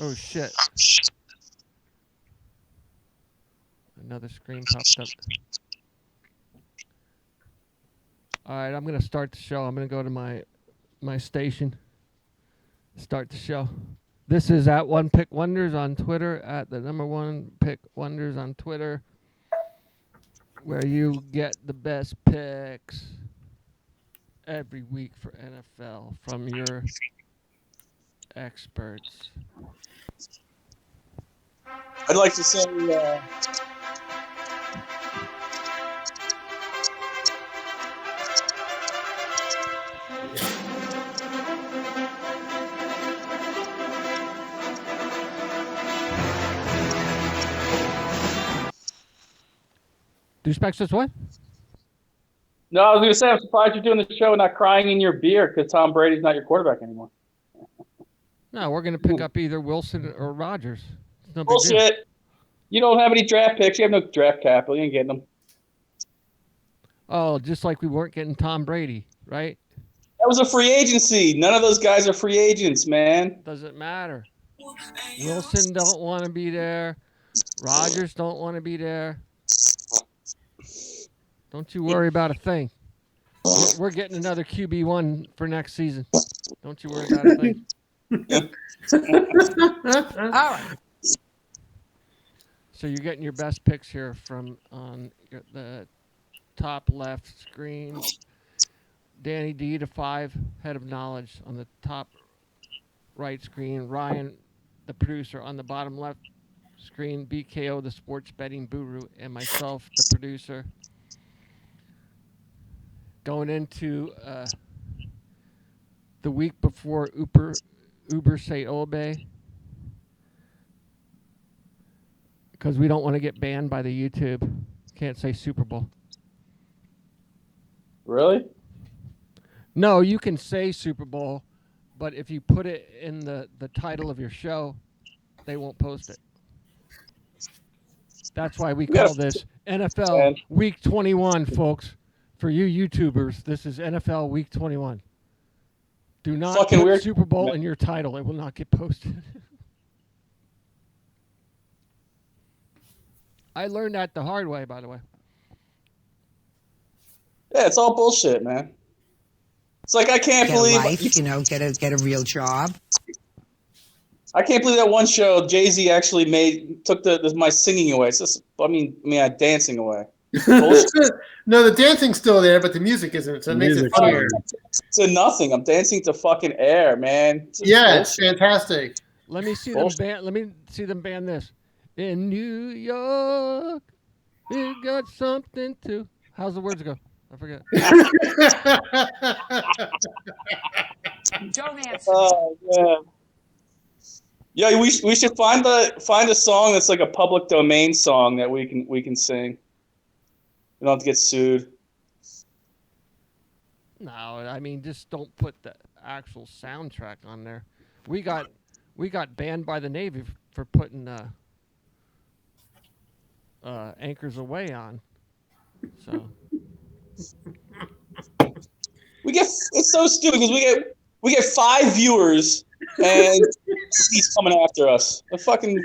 Oh shit! Another screen popped up. All right, I'm gonna start the show. I'm gonna go to my station. Start the show. This is at One Pick Wonders on Twitter, at the number One Pick Wonders on Twitter, where you get the best picks every week for NFL from your experts. I'd like to say, Douchebag says what? no, I was going to say, I'm surprised you're doing the show and not crying in your beer because Tom Brady's not your quarterback anymore. No, we're gonna pick up either Wilson or Rodgers. It's no big deal. Bullshit. You don't have any draft picks. You have no draft capital. You ain't getting them. Oh, just like we weren't getting Tom Brady, right? That was a free agency. None of those guys are free agents, man. Doesn't matter. Wilson don't want to be there. Rodgers don't want to be there. Don't you worry about a thing. We're getting another QB1 for next season. Don't you worry about a thing. All right. So you're getting your best picks here from on the top left screen. Danny D to 5, head of knowledge on the top right screen. Ryan, the producer, on the bottom left screen. BKO, the sports betting guru, and myself, the producer. Going into the week before Uber Say Obey, because we don't want to get banned by the YouTube. Can't say Super Bowl. Really? No, you can say Super Bowl, but if you put it in the title of your show, they won't post it. That's why we call this NFL Week 21, folks. For you YouTubers, this is NFL Week 21. Do not Fucking put weird. Super Bowl in your title. It will not get posted. I learned that the hard way, by the way. Yeah, it's all bullshit, man. It's like I can't Get believe a life, you know, get a real job. I can't believe that one show Jay-Z actually took my singing away. It's just, dancing away. No, the dancing's still there, but the music isn't. So it makes it funnier. It's a nothing. I'm dancing to fucking air, man. It's fantastic. Let me see them ban this. In New York, we got something to. How's the words go? I forget. Don't answer. Oh man. Yeah, we should find a song that's like a public domain song that we can sing. We don't have to get sued. No, I mean just don't put the actual soundtrack on there. We got banned by the Navy for putting Anchors Away on. So it's so stupid because we get 5 viewers and he's coming after us. The fucking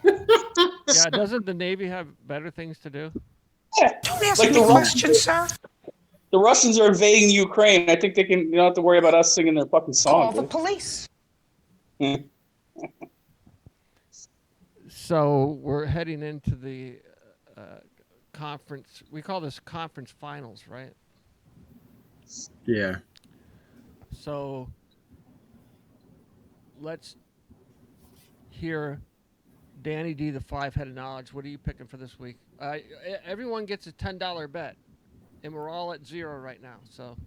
yeah, doesn't the Navy have better things to do? Yeah. Don't ask me questions, sir. The Russians are invading Ukraine. I think they can. You don't have to worry about us singing their fucking song. Call the police. So we're heading into the conference. We call this conference finals, right? Yeah. So let's hear Danny D, the 5 head of knowledge. What are you picking for this week? Everyone gets a $10 bet, and we're all at 0 right now. So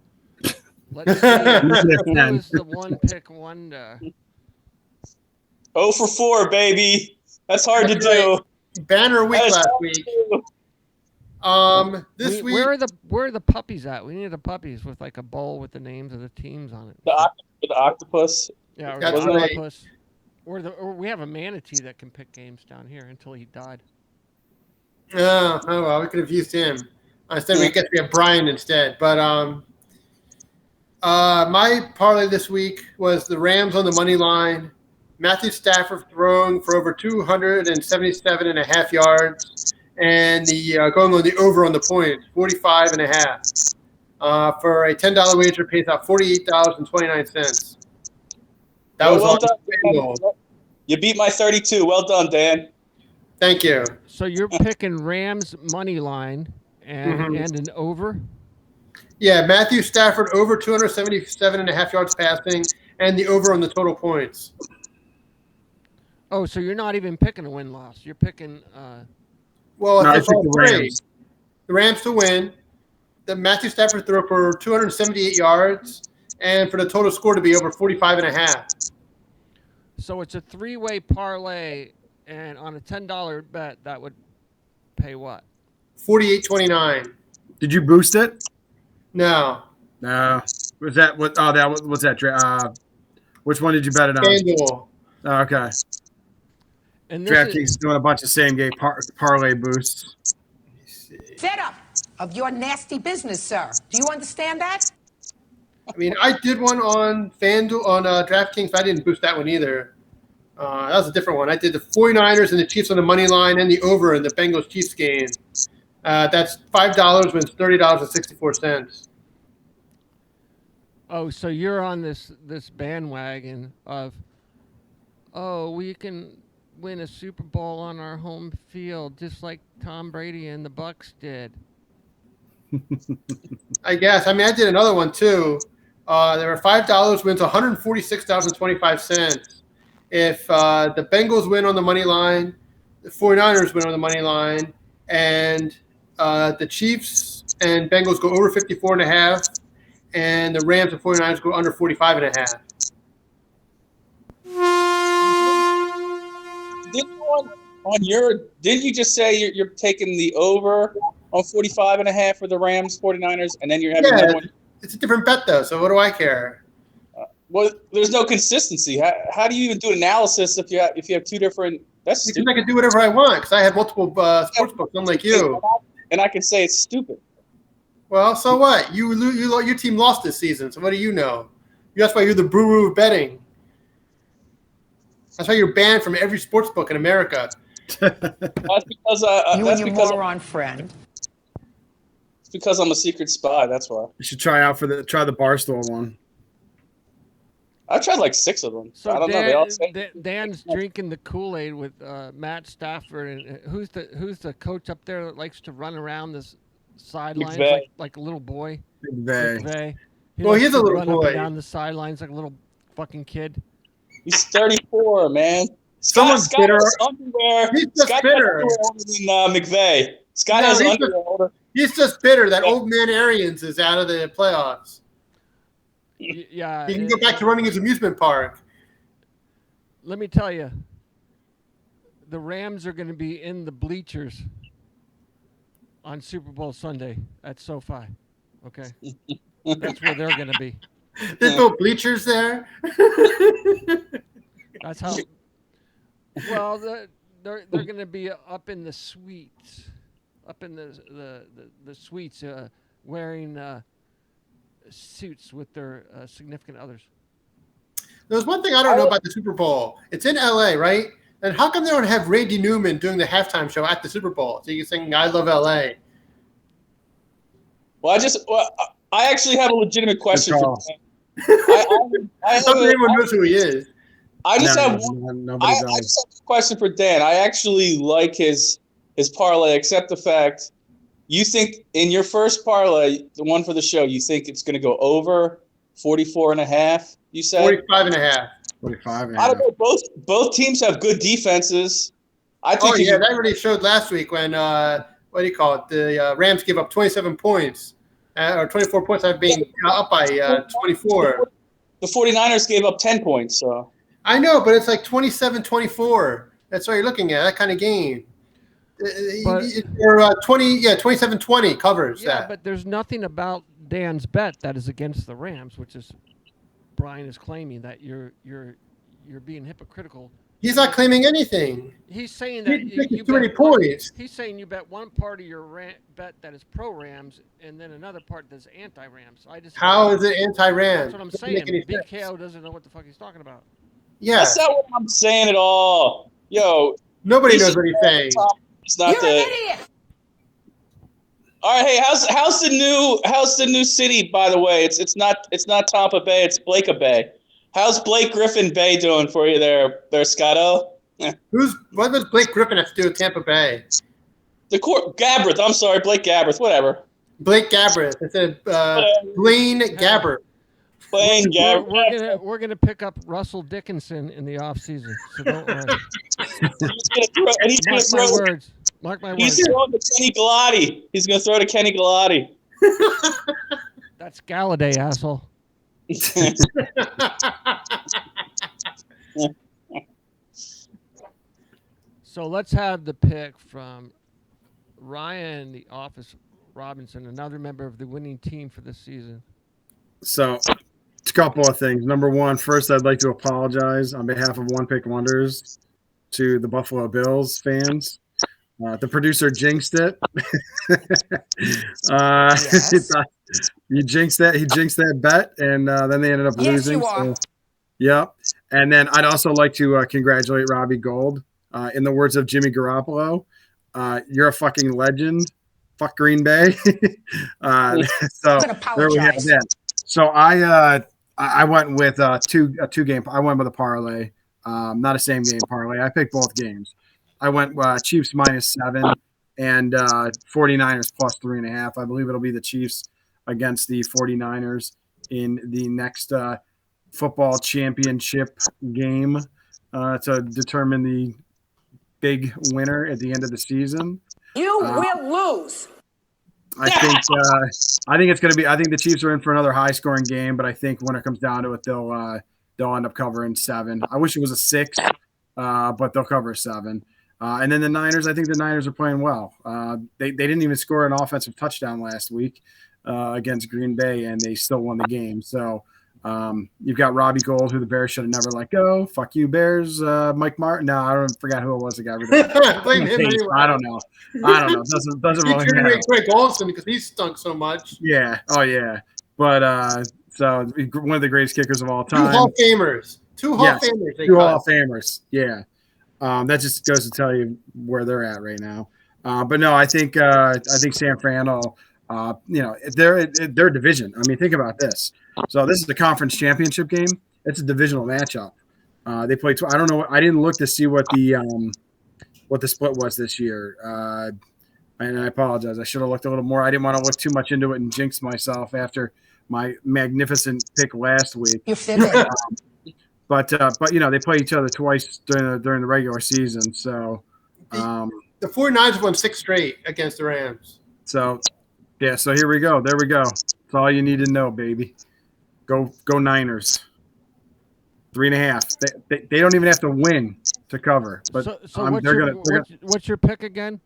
let's see who's the one pick wonder. 0 for 4, baby. That's hard to do. Banner week last week. This week, where are the puppies at? We need the puppies with like a bowl with the names of the teams on it. The octopus. Yeah, or That's the right. octopus. Or we have a manatee that can pick games down here until he died. oh well, we could have used him. Instead, we have Brian instead. But my parlay this week was the Rams on the money line, Matthew Stafford throwing for over 277 and a half yards, and the going on the over on the points, 45 and a half. For a $10 wager, pays out $48.29. That was well on done, Dan. FanDuel. You beat my 32. Well done, Dan. Thank you. So you're picking Rams money line and Mhm. and an over. Yeah, Matthew Stafford over 277 and a half yards passing, and the over on the total points. Oh, so you're not even picking a win loss. You're picking. Well, No, I it's think all the three. Rams. The Rams to win. The Matthew Stafford throw for 278 yards, and for the total score to be over 45 and a half. So it's a three-way parlay, and on a $10 bet, that would pay what? 48-29. Did you boost it? No. No. Was that what? Oh, that what's that? Which one did you bet it on? FanDuel. Oh, okay. And this DraftKings is, is doing a bunch of same game parlay boosts. Fed up of your nasty business, sir. Do you understand that? I mean, I did one on FanDuel on DraftKings, but I didn't boost that one either. That was a different one. I did the 49ers and the Chiefs on the money line and the over in the Bengals Chiefs game. That's $5 wins $30.64. oh, so you're on this bandwagon of, oh, we can win a Super Bowl on our home field, just like Tom Brady and the Bucks did. I guess. I mean, I did another one too. There were $5 wins $146.25. If the Bengals win on the money line, the 49ers win on the money line, and the Chiefs and Bengals go over 54 and a half, and the Rams and 49ers go under 45 and a half. Didn't you just say you're taking the over on 45 and a half for the Rams 49ers, and then you're having Yeah, another one? it's a different bet though, so what do I care? Well, there's no consistency. How do you even do analysis if you have two different? That's Because stupid. I can do whatever I want because I have multiple sports books, unlike you. And I can say it's stupid. Well, so what? Your team lost this season, so what do you know? That's why you're the guru of betting. That's why you're banned from every sports book in America. That's because You and your moron friend. it's because I'm a secret spy. That's why. You should try the Barstool one. I've tried like 6 of them. So I don't know. They all say Dan's drinking the Kool-Aid with Matt Stafford, and who's the coach up there that likes to run around this sidelines McVay. like a little boy? They. McVay. Well, likes he's a to little run up boy. and down the sidelines like a little fucking kid. he's 34, man. Someone's Scott bitter. has underwear. He's just Scott bitter. has underwear older than McVay. Scott No, has he's underwear older. He's just bitter that old man Arians is out of the playoffs. Yeah. He can go back to running his amusement park. Let me tell you, the Rams are going to be in the bleachers on Super Bowl Sunday at SoFi. Okay, that's where they're going to be. There's no bleachers there. That's how. Well, they're going to be up in the suites, up in the suites, wearing suits with their significant others. There's one thing I don't know about the Super Bowl. It's in LA, right? And how come they don't have Randy Newman doing the halftime show at the Super Bowl? So you're singing "I Love LA." Well, I actually have a legitimate question for call. Dan. I Not that anyone knows who he is. I just have Nobody I does. just have a question for Dan. I actually like his parlay, except the fact you think in your first parlay, the one for the show, you think it's going to go over 44 and a half, you said? 45 and a half. 45. I don't know. Both teams have good defenses. I think Oh, yeah, that already showed last week when, what do you call it? The Rams gave up 27 points, or 24 points after being up by 24. the 49ers gave up 10 points. So I know, but it's like 27-24. That's what you're looking at, that kind of game. But- Or 27-20 covers Yeah, that. but there's nothing about Dan's bet that is against the Rams, which is Brian is claiming that you're being hypocritical. He's not claiming anything. He's saying that He's making you too many bet one- points. He's saying you bet one part of your bet that is pro Rams, and then another part that's anti Rams. How is it anti-Rams? That's what I'm Doesn't saying. make any sense. BKO doesn't know what the fuck he's talking about. Yeah. That's not what I'm saying at all. Yo, Nobody he's knows what he's saying. It's not You're an the. idiot. All right, hey, how's the new city? By the way, it's not Tampa Bay, it's Blake Bay. How's Blake Griffin Bay doing for you there, Scotto? What does Blake Griffin have to do with Tampa Bay? The court Gabreth. I'm sorry, Blake Gabreth. Whatever. Blake Gabreth. It said Blaine Gabbert. Blaine Gabreth. We're gonna pick up Russell Dickinson in the offseason, so don't worry. Mark my He's words. throwing to Kenny Galati. He's going to throw to Kenny Galati. That's Galladay, asshole. So let's have the pick from Ryan, the Office Robinson, another member of the winning team for this season. So, a couple of things. Number one, first, I'd like to apologize on behalf of One Pick Wonders to the Buffalo Bills fans. The producer jinxed it. Yes. He jinxed that bet, and then they ended up Yes, losing. you are. So, yeah. And then I'd also like to congratulate Robbie Gold. In the words of Jimmy Garoppolo, you're a fucking legend. Fuck Green Bay. So there we have that. So I went with two game. I went with a parlay, not a same game parlay. I picked both games. I went Chiefs -7 and 49ers +3.5. I believe it'll be the Chiefs against the 49ers in the next football championship game to determine the big winner at the end of the season. You will lose. I think it's going to be. I think the Chiefs are in for another high-scoring game, but I think when it comes down to it, they'll end up covering 7. I wish it was a 6, but they'll cover 7. And then the Niners, I think the Niners are playing well. They didn't even score an offensive touchdown last week against Green Bay, and they still won the game. So you've got Robbie Gold, who the Bears should have never let go. Fuck you, Bears. Mike Martin. No, I forgot who it was that got rid of him. Blame him anyway. I don't know. Doesn't He really turned matter. away Greg Olson because he stunk so much. Yeah. Oh yeah. But so one of the greatest kickers of all Two time. Hall of Famers. Two Hall of Yes, Famers. They Two Hall cut. of Famers. Yeah. That just goes to tell you where they're at right now. But no, I think San Fran will. They're a division. I mean, think about this. So this is the conference championship game. It's a divisional matchup. They play. I don't know. I didn't look to see what the split was this year. And I apologize. I should have looked a little more. I didn't want to look too much into it and jinx myself after my magnificent pick last week. You fit in. But they play each other twice during the regular season. So The 49ers won 6 straight against the Rams. So here we go. There we go. That's all you need to know, baby. Go Niners. 3.5. They don't even have to win to cover. But so what's your pick again?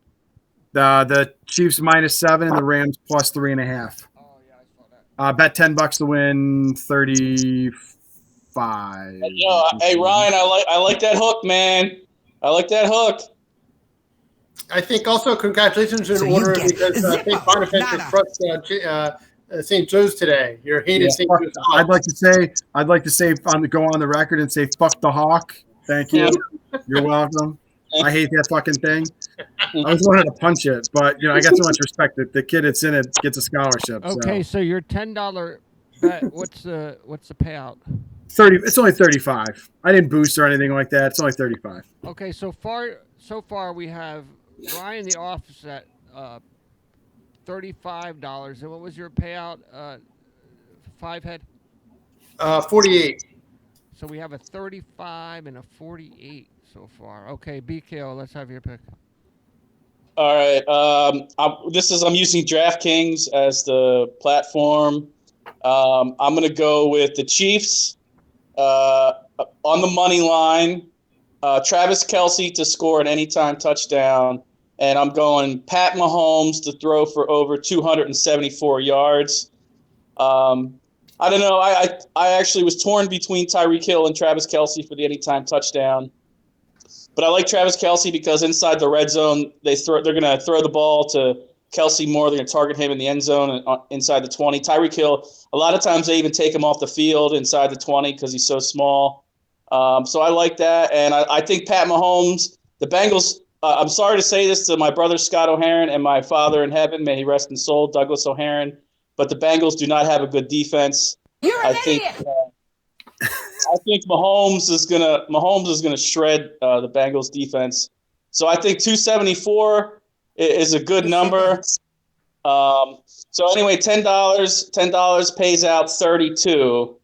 The Chiefs -7 and the Rams +3.5. Oh yeah, I saw that. Bet $10 to win 35. Yo, hey Ryan, I like that hook, man. I like that hook. I think also congratulations in So you order get because St. Bonaventure nada. crushed St. Joe's today. Your hated St. Joe's. I'd like to say go on the record and say fuck the Hawk. Thank you. You're welcome. I hate that fucking thing. I was wanting to punch it, but I got so much respect that the kid that's in it gets a scholarship. Okay, so so your $10 bet. What's the payout? 30. It's only 35. I didn't boost or anything like that. It's only 35. Okay, so far we have Ryan the Office at $35. And what was your payout? 5 head. 48. So we have a 35 and a 48 so far. Okay, BKO, let's have your pick. All right. I'm using DraftKings as the platform. I'm going to go with the Chiefs on the money line. Travis Kelce to score an anytime touchdown, and I'm going Pat Mahomes to throw for over 274 yards. I don't know. I actually was torn between Tyreek Hill and Travis Kelce for the anytime touchdown. But I like Travis Kelce because inside the red zone, they're going to throw the ball to Kelce more. They're going to target him in the end zone and inside the 20. Tyreek Hill, a lot of times they even take him off the field inside the 20 because he's so small. So I like that, and I think Pat Mahomes, the Bengals. I'm sorry to say this to my brother Scott O'Haron and my father in heaven, may he rest in soul, Douglas O'Haron, but the Bengals do not have a good defense. You're an think idiot. I think Mahomes is gonna shred the Bengals defense. So I think 274 is a good number. So anyway, $10 pays out 32.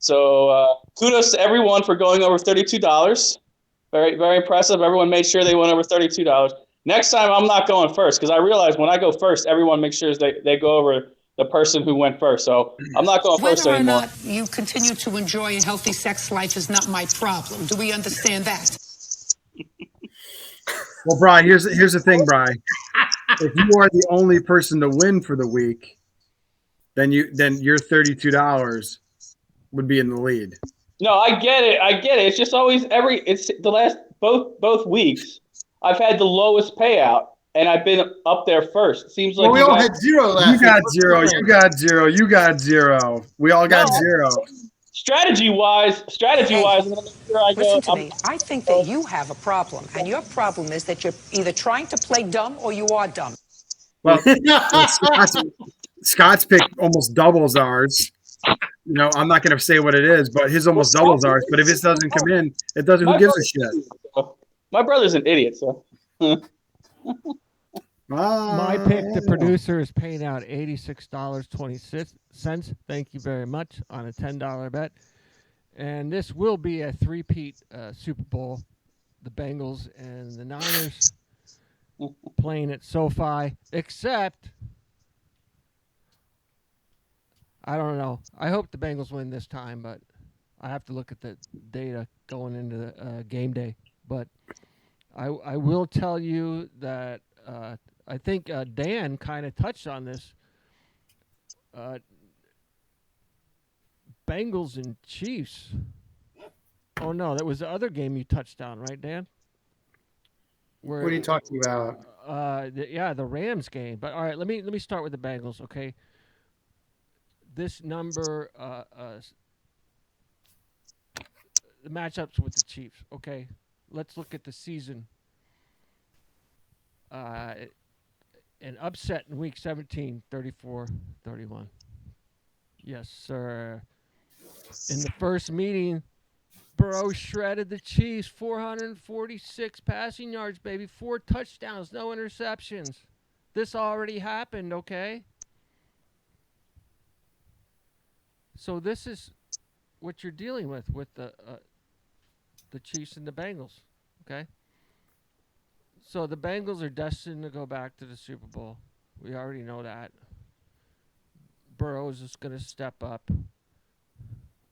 So kudos to everyone for going over $32. Very, very impressive. Everyone made sure they went over $32. Next time, I'm not going first because I realize when I go first, everyone makes sure they go over the person who went first. So I'm not going first Whether or anymore. not you continue to enjoy a healthy sex life is not my problem. Do we understand that? Well, Bri, here's the thing, Bri. If you are the only person to win for the week, then your $32 would be in the lead. No, I get it. It's just always it's the last both weeks I've had the lowest payout and I've been up there first. It seems like Well, we all had zero last You got week. zero. You got zero. You got zero. We all got zero. Strategy wise, I'm gonna make sure I go. Listen to me. I think that you have a problem, and your problem is that you're either trying to play dumb or you are dumb. Well, Scott's pick almost doubles ours. You know, I'm not going to say what it is, but his almost doubles ours. But if it doesn't come in, it doesn't. Who gives a shit? My brother's an idiot, so. My pick, the producer, is paying out $86.26. Thank you very much on a $10 bet. And this will be a three-peat Super Bowl. The Bengals and the Niners playing at SoFi, except I don't know. I hope the Bengals win this time, but I have to look at the data going into the game day. But I will tell you that I think Dan kind of touched on this. Bengals and Chiefs. Oh, no, that was the other game you touched on, right, Dan? What are you talking about? The Rams game. But all right, let me start with the Bengals, okay? This number, the matchups with the Chiefs, okay? Let's look at the season. An upset in Week 17, 34-31. Yes, sir. In the first meeting, Burrow shredded the Chiefs, 446 passing yards, baby, 4 touchdowns, no interceptions. This already happened, okay? So this is what you're dealing with the Chiefs and the Bengals, okay? So the Bengals are destined to go back to the Super Bowl. We already know that. Burrows is going to step up.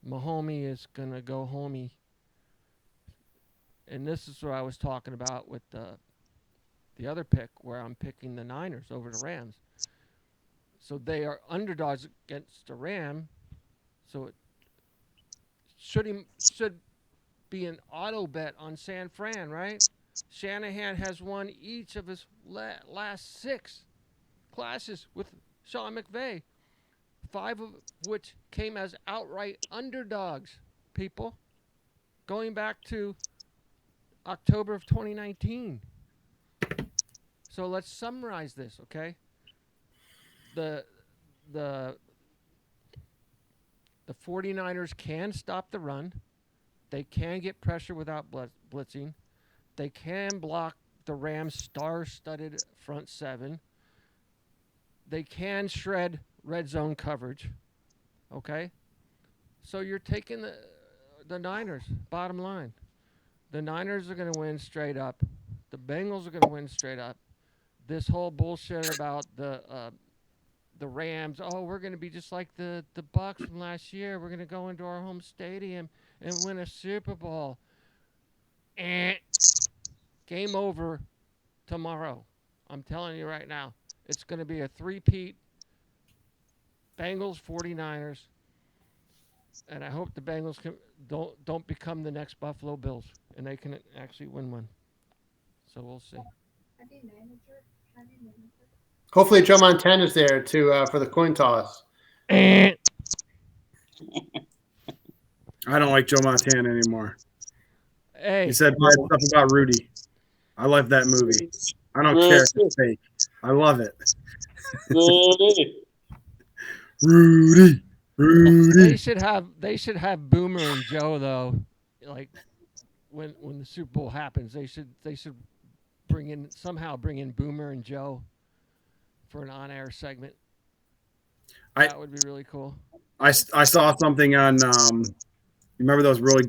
Mahomes is going to go homey. And this is what I was talking about with the other pick, where I'm picking the Niners over the Rams. So they are underdogs against the Ram. So it should be an auto bet on San Fran, right? Shanahan has won each of his last 6 clashes with Sean McVay, 5 of which came as outright underdogs, people, going back to October of 2019. So let's summarize this, okay? The 49ers can stop the run. They can get pressure without blitzing. They can block the Rams' star-studded front 7. They can shred red zone coverage. Okay? So you're taking the Niners, bottom line. The Niners are going to win straight up. The Bengals are going to win straight up. This whole bullshit about the Rams, we're going to be just like the Bucs from last year. We're going to go into our home stadium and win a Super Bowl. Game over tomorrow. I'm telling you right now. It's going to be a three-peat. Bengals, 49ers. And I hope the Bengals don't become the next Buffalo Bills, and they can actually win one. So we'll see. Hopefully, Joe Montana's there for the coin toss. I don't like Joe Montana anymore. Hey, He said bad stuff about Rudy. I love that movie. I don't care if it's fake. I love it. Rudy. Rudy. they should have Boomer and Joe though. Like when the Super Bowl happens, they should bring in Boomer and Joe for an on-air segment. That would be really cool. I saw something on. You remember those really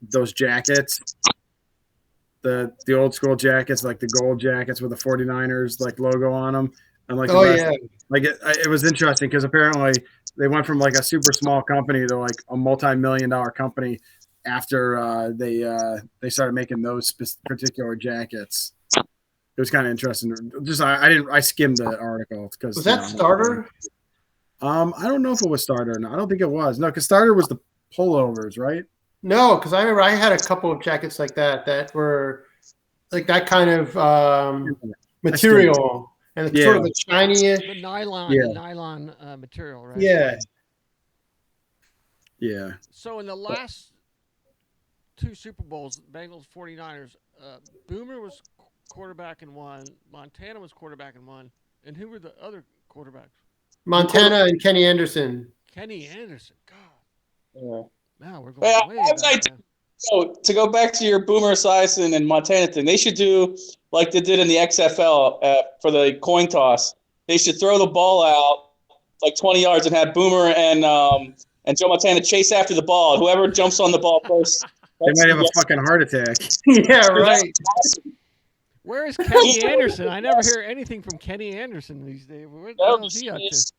those jackets? The old school jackets, like the gold jackets with the 49ers like logo on them, and like it was interesting because apparently they went from like a super small company to like a multi-million-dollar company after they started making those particular jackets. It was kind of interesting. Just I skimmed the article because was that Starter? I don't know if it was Starter or not. I don't think it was. No, because Starter was the pullovers, right? No, because I remember I had a couple of jackets like that were like that kind of material and sort of the shiny-ish. The nylon material, right? Yeah. Yeah. So in the last 2 Super Bowls, Bengals 49ers, Boomer was quarterback in one, Montana was quarterback in one, and who were the other quarterbacks? Montana and Kenny Anderson. Kenny Anderson. God. Yeah. Wow, we're going way back. So to go back to your Boomer Esiason and Montana thing, they should do like they did in the XFL for the coin toss. They should throw the ball out like 20 yards and have Boomer and Joe Montana chase after the ball. Whoever jumps on the ball first, they might have a fucking heart attack. Yeah, right. Where is Kenny Anderson? I never hear anything from Kenny Anderson these days. What the hell is he up to?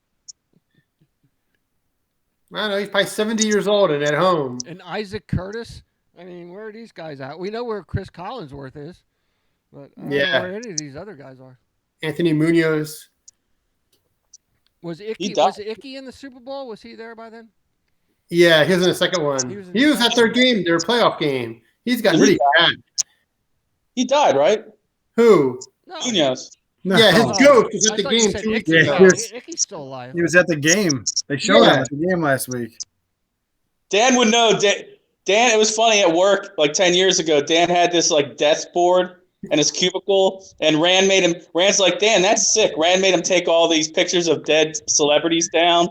I don't know. He's probably 70 years old and at home. And Isaac Curtis? I mean, where are these guys at? We know where Chris Collinsworth is, but I don't know where any of these other guys are. Anthony Munoz. Was Icky in the Super Bowl? Was he there by then? Yeah, he was in the second one. He was at their game, their playoff game. He's gotten really bad. He died, right? Who? No. Munoz. No. Yeah, his ghost was at the game 2 weeks ago. Icky's still alive. He was at the game. They showed him at the game last week. Dan would know. Dan, it was funny at work like 10 years ago. Dan had this like death board in his cubicle, and Rand's like, Dan, that's sick. Rand made him take all these pictures of dead celebrities down.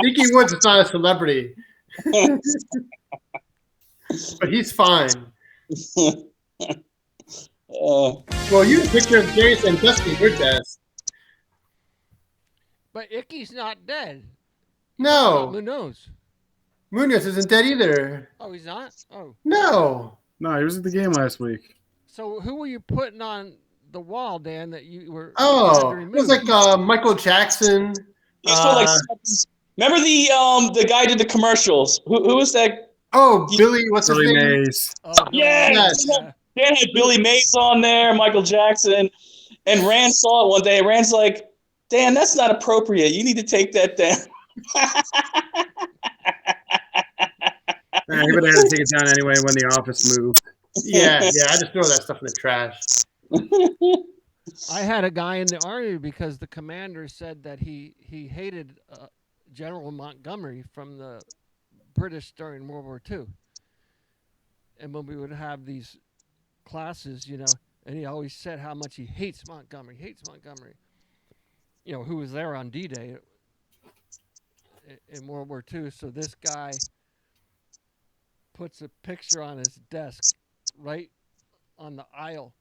Icky Woods is not a celebrity. But he's fine. Well, you took care of James and Dusty your desk. But Icky's not dead. No. Munoz. Munoz isn't dead either. Oh, he's not? Oh. No. No, he was at the game last week. So who were you putting on the wall, Dan, that you were it was like Michael Jackson. Remember the guy who did the commercials? Who was that? Oh, Billy, what's his name? Mays. Oh, yes. Dan had Billy Mays on there, Michael Jackson, and Rand saw it one day. Rand's like, Dan, that's not appropriate. You need to take that down. He would have had to take it down anyway when the office moved. Yeah, I just throw that stuff in the trash. I had a guy in the Army because the commander said that he hated General Montgomery from the British during World War II. And when we would have these classes, and he always said how much he hates Montgomery. Who was there on D-Day in World War II. So this guy puts a picture on his desk right on the aisle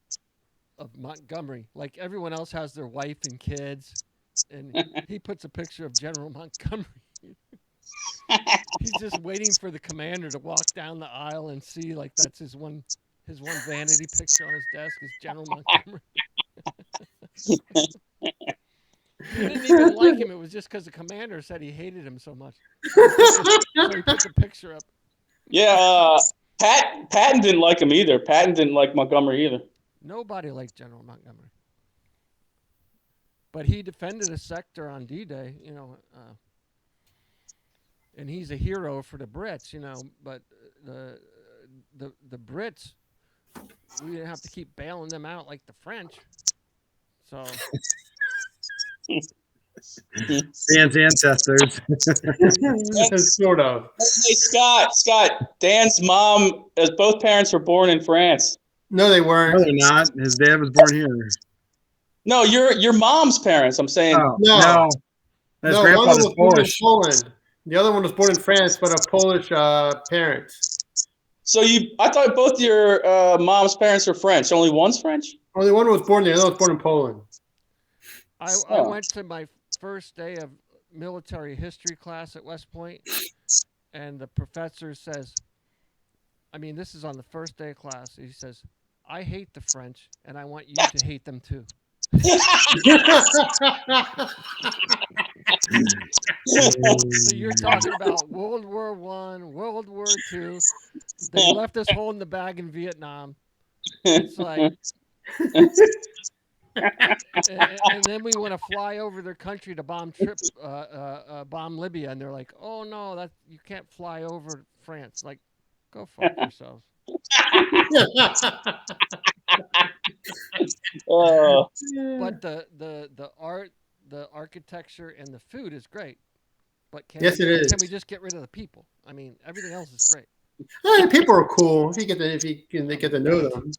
of Montgomery. Like everyone else has their wife and kids, and he puts a picture of General Montgomery. He's just waiting for the commander to walk down the aisle and see like that's his one vanity picture on his desk is General Montgomery. He didn't even like him. It was just because the commander said he hated him so much. So he put the picture up. Yeah, Patton didn't like him either. Patton didn't like Montgomery either. Nobody liked General Montgomery. But he defended a sector on D-Day, and he's a hero for the Brits, but the Brits, we didn't have to keep bailing them out like the French. So Dan's ancestors. Sort of. Hey, Scott, Dan's mom, both parents were born in France. No, they No, weren't. they're not. His dad was born here. No, your mom's parents. I'm saying. Oh, No. no. His No, one grandfather's was born in Polish. Poland. The other one was born in France, but of Polish parents. So I thought both your mom's parents were French. Only one's French. Only one was born there. The other was born in Poland. I Oh. went to my first day of military history class at West Point, and the professor says, I mean, this is on the first day of class. He says, I hate the French, and I want you to hate them too. So you're talking about World War I, World War II. They left us holding the bag in Vietnam. It's like, and then we want to fly over their country to bomb Libya, and they're like, "Oh no, that you can't fly over France." Like, go fuck yourselves. Oh. But the art, the architecture, and the food is great. But can Yes, it is. Can we just get rid of the people? I mean, everything else is great. People are cool if you get to know them.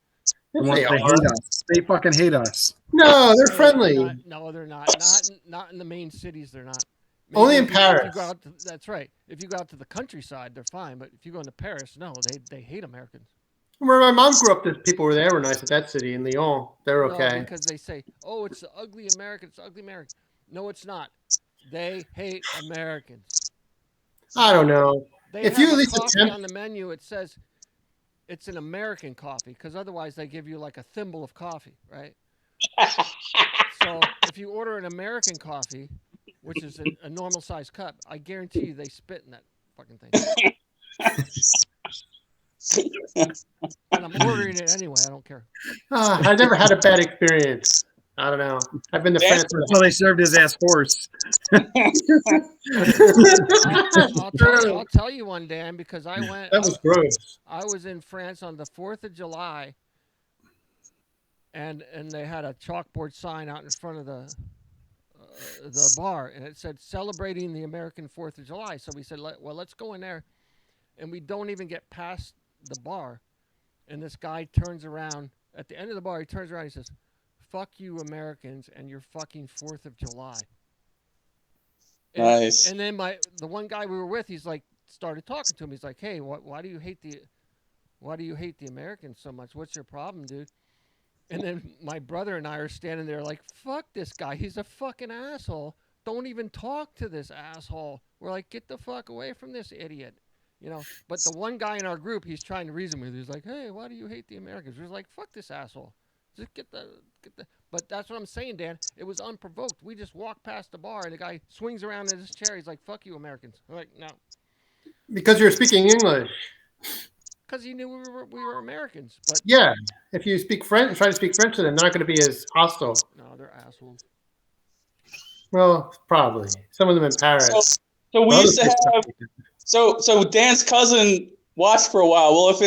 They They are. hate us. They fucking hate us. No, they're friendly. No, they're not. Not in the main cities. They're not. Maybe Only in if you Paris. go out that's right. If you go out to the countryside, they're fine. But if you go into Paris, no, they hate Americans. Where my mom grew up, the people were there were nice at that city in Lyon. They're No, okay. because they say, "Oh, it's the ugly American. It's the ugly American." No, it's not. They hate Americans. I don't know. They If have you at a least coffee attempt- on the menu, it says it's an American coffee, because otherwise they give you like a thimble of coffee, right? So if you order an American coffee, which is a normal size cup, I guarantee you they spit in that fucking thing. And I'm ordering it anyway. I don't care. I never had a bad experience. I don't know. I've been to France. Until they served his ass horse. I'll tell you one, Dan, because I went. That was gross. I was in France on the 4th of July, and they had a chalkboard sign out in front of the bar, and it said celebrating the American 4th of July. So we said, well, let's go in there, and we don't even get past the bar, and this guy turns around at the end of the bar. He turns around, and he says, "Fuck you, Americans, and your fucking 4th of July." Nice. And then the one guy we were with, he's like, started talking to him. He's like, "Hey, why do you hate the Americans so much? What's your problem, dude?" And then my brother and I are standing there like, "Fuck this guy. He's a fucking asshole. Don't even talk to this asshole." We're like, "Get the fuck away from this idiot." You know, but the one guy in our group, he's trying to reason with. He's like, "Hey, why do you hate the Americans?" We're like, "Fuck this asshole. Just get the." But that's what I'm saying, Dan. It was unprovoked. We just walked past the bar, and the guy swings around in his chair. He's like, "Fuck you, Americans." I'm like, "No," Because you're speaking English. because he knew we were Americans. But Yeah. If you speak French, try to speak French to them, they're not going to be as hostile. no, they're assholes. Well, probably. Some of them in Paris. So we Other used to people- have. So Dan's cousin watched for a while. Well, if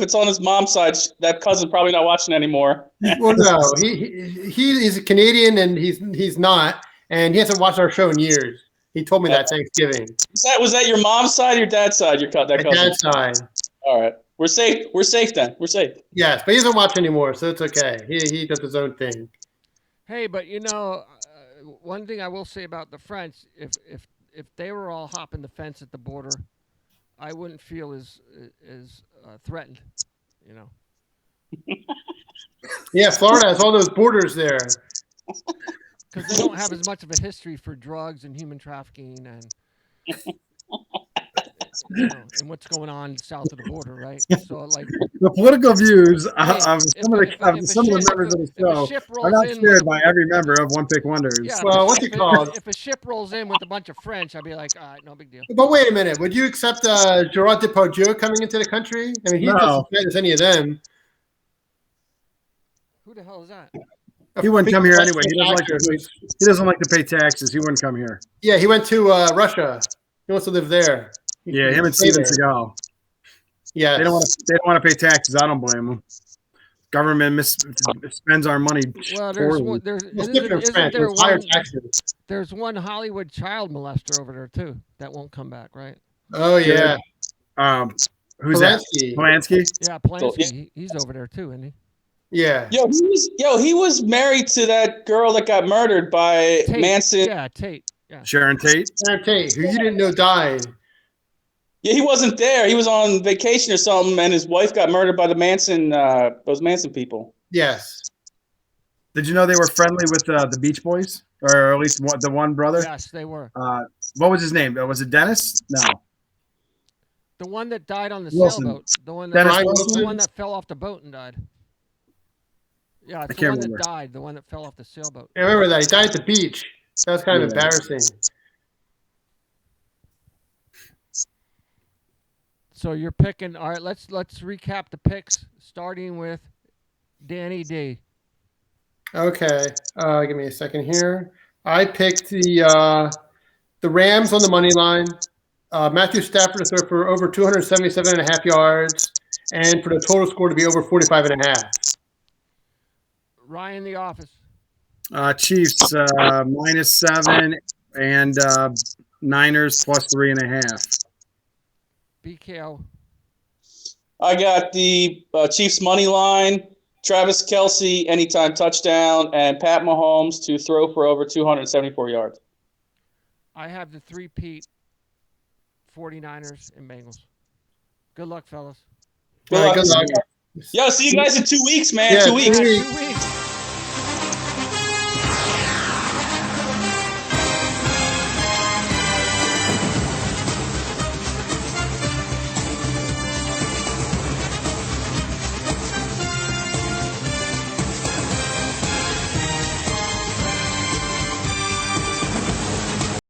it's on his mom's side, that cousin's probably not watching anymore. Well, no, he's a Canadian and he's not, and he hasn't watched our show in years. He told me that Thanksgiving. Was that your mom's side or your dad's side? That My cousin. dad's side. All right, we're safe. We're safe then. We're safe. Yes, but he doesn't watch anymore, so it's okay. He does his own thing. Hey, but you know, one thing I will say about the French, if they were all hopping the fence at the border, I wouldn't feel as threatened. You know, Yeah, Florida has all those borders there. because they don't have as much of a history for drugs and human trafficking and you know, and what's going on south of the border, right? So like, The political views of Hey, some of the members of the if a show ship are rolls not in shared with- by every member of One Pick Wonders. yeah, Well, what's it called? If a ship rolls in with a bunch of French, I'd be like, all right, no big deal. But wait a minute, would you accept Gerard Depardieu coming into the country? I mean, he's No. just as bad as any of them. Who the hell is that? He wouldn't come here anyway. Actor. He doesn't like to pay taxes. He wouldn't come here. Yeah, he went to Russia. He wants to live there. Yeah, him and Stay Steven there. Seagal. Yeah, They don't want to pay taxes. I don't blame them. government spends our money. Well, there's poorly. one, there's Well, it's isn't, different in isn't France. there It's higher one? taxes. There's one Hollywood child molester over there too that won't come back, right? Oh yeah, Who's that? Polanski. Polanski. Yeah, Polanski. yeah. He's over there too, isn't he? Yeah. He was married to that girl that got murdered by Tate. Manson. Yeah, Tate. Yeah. Sharon Tate. Sharon Tate, who you didn't know died. Yeah, he wasn't there. He was on vacation or something, and his wife got murdered by those Manson people. Yes. Did you know they were friendly with the Beach Boys, or at least the one brother? Yes, they were. What was his name? Was it Dennis? No. The one that died on the Wilson. sailboat. The one Dennis that, Wilson? the one that fell off the boat and died. Yeah, it's the can't one that remember. died. The one that fell off the sailboat. I remember that. He died at the beach. That was kind of Yeah. embarrassing. So you're picking. All right, let's recap the picks, starting with Danny D. Okay. Give me a second here. I picked the Rams on the money line. Matthew Stafford to throw for over 277.5 yards, and for the total score to be over 45.5. Ryan, The Office. Chiefs -7 and Niners +3.5. BKO. I got the Chiefs money line, Travis Kelce anytime touchdown, and Pat Mahomes to throw for over 274 yards. I have the three-peat 49ers and Bengals. Good luck, fellas. Good All right, luck. good luck. Yo, see you guys in 2 weeks, man. Yeah, 2 weeks. 2 Yeah, weeks. 2 weeks.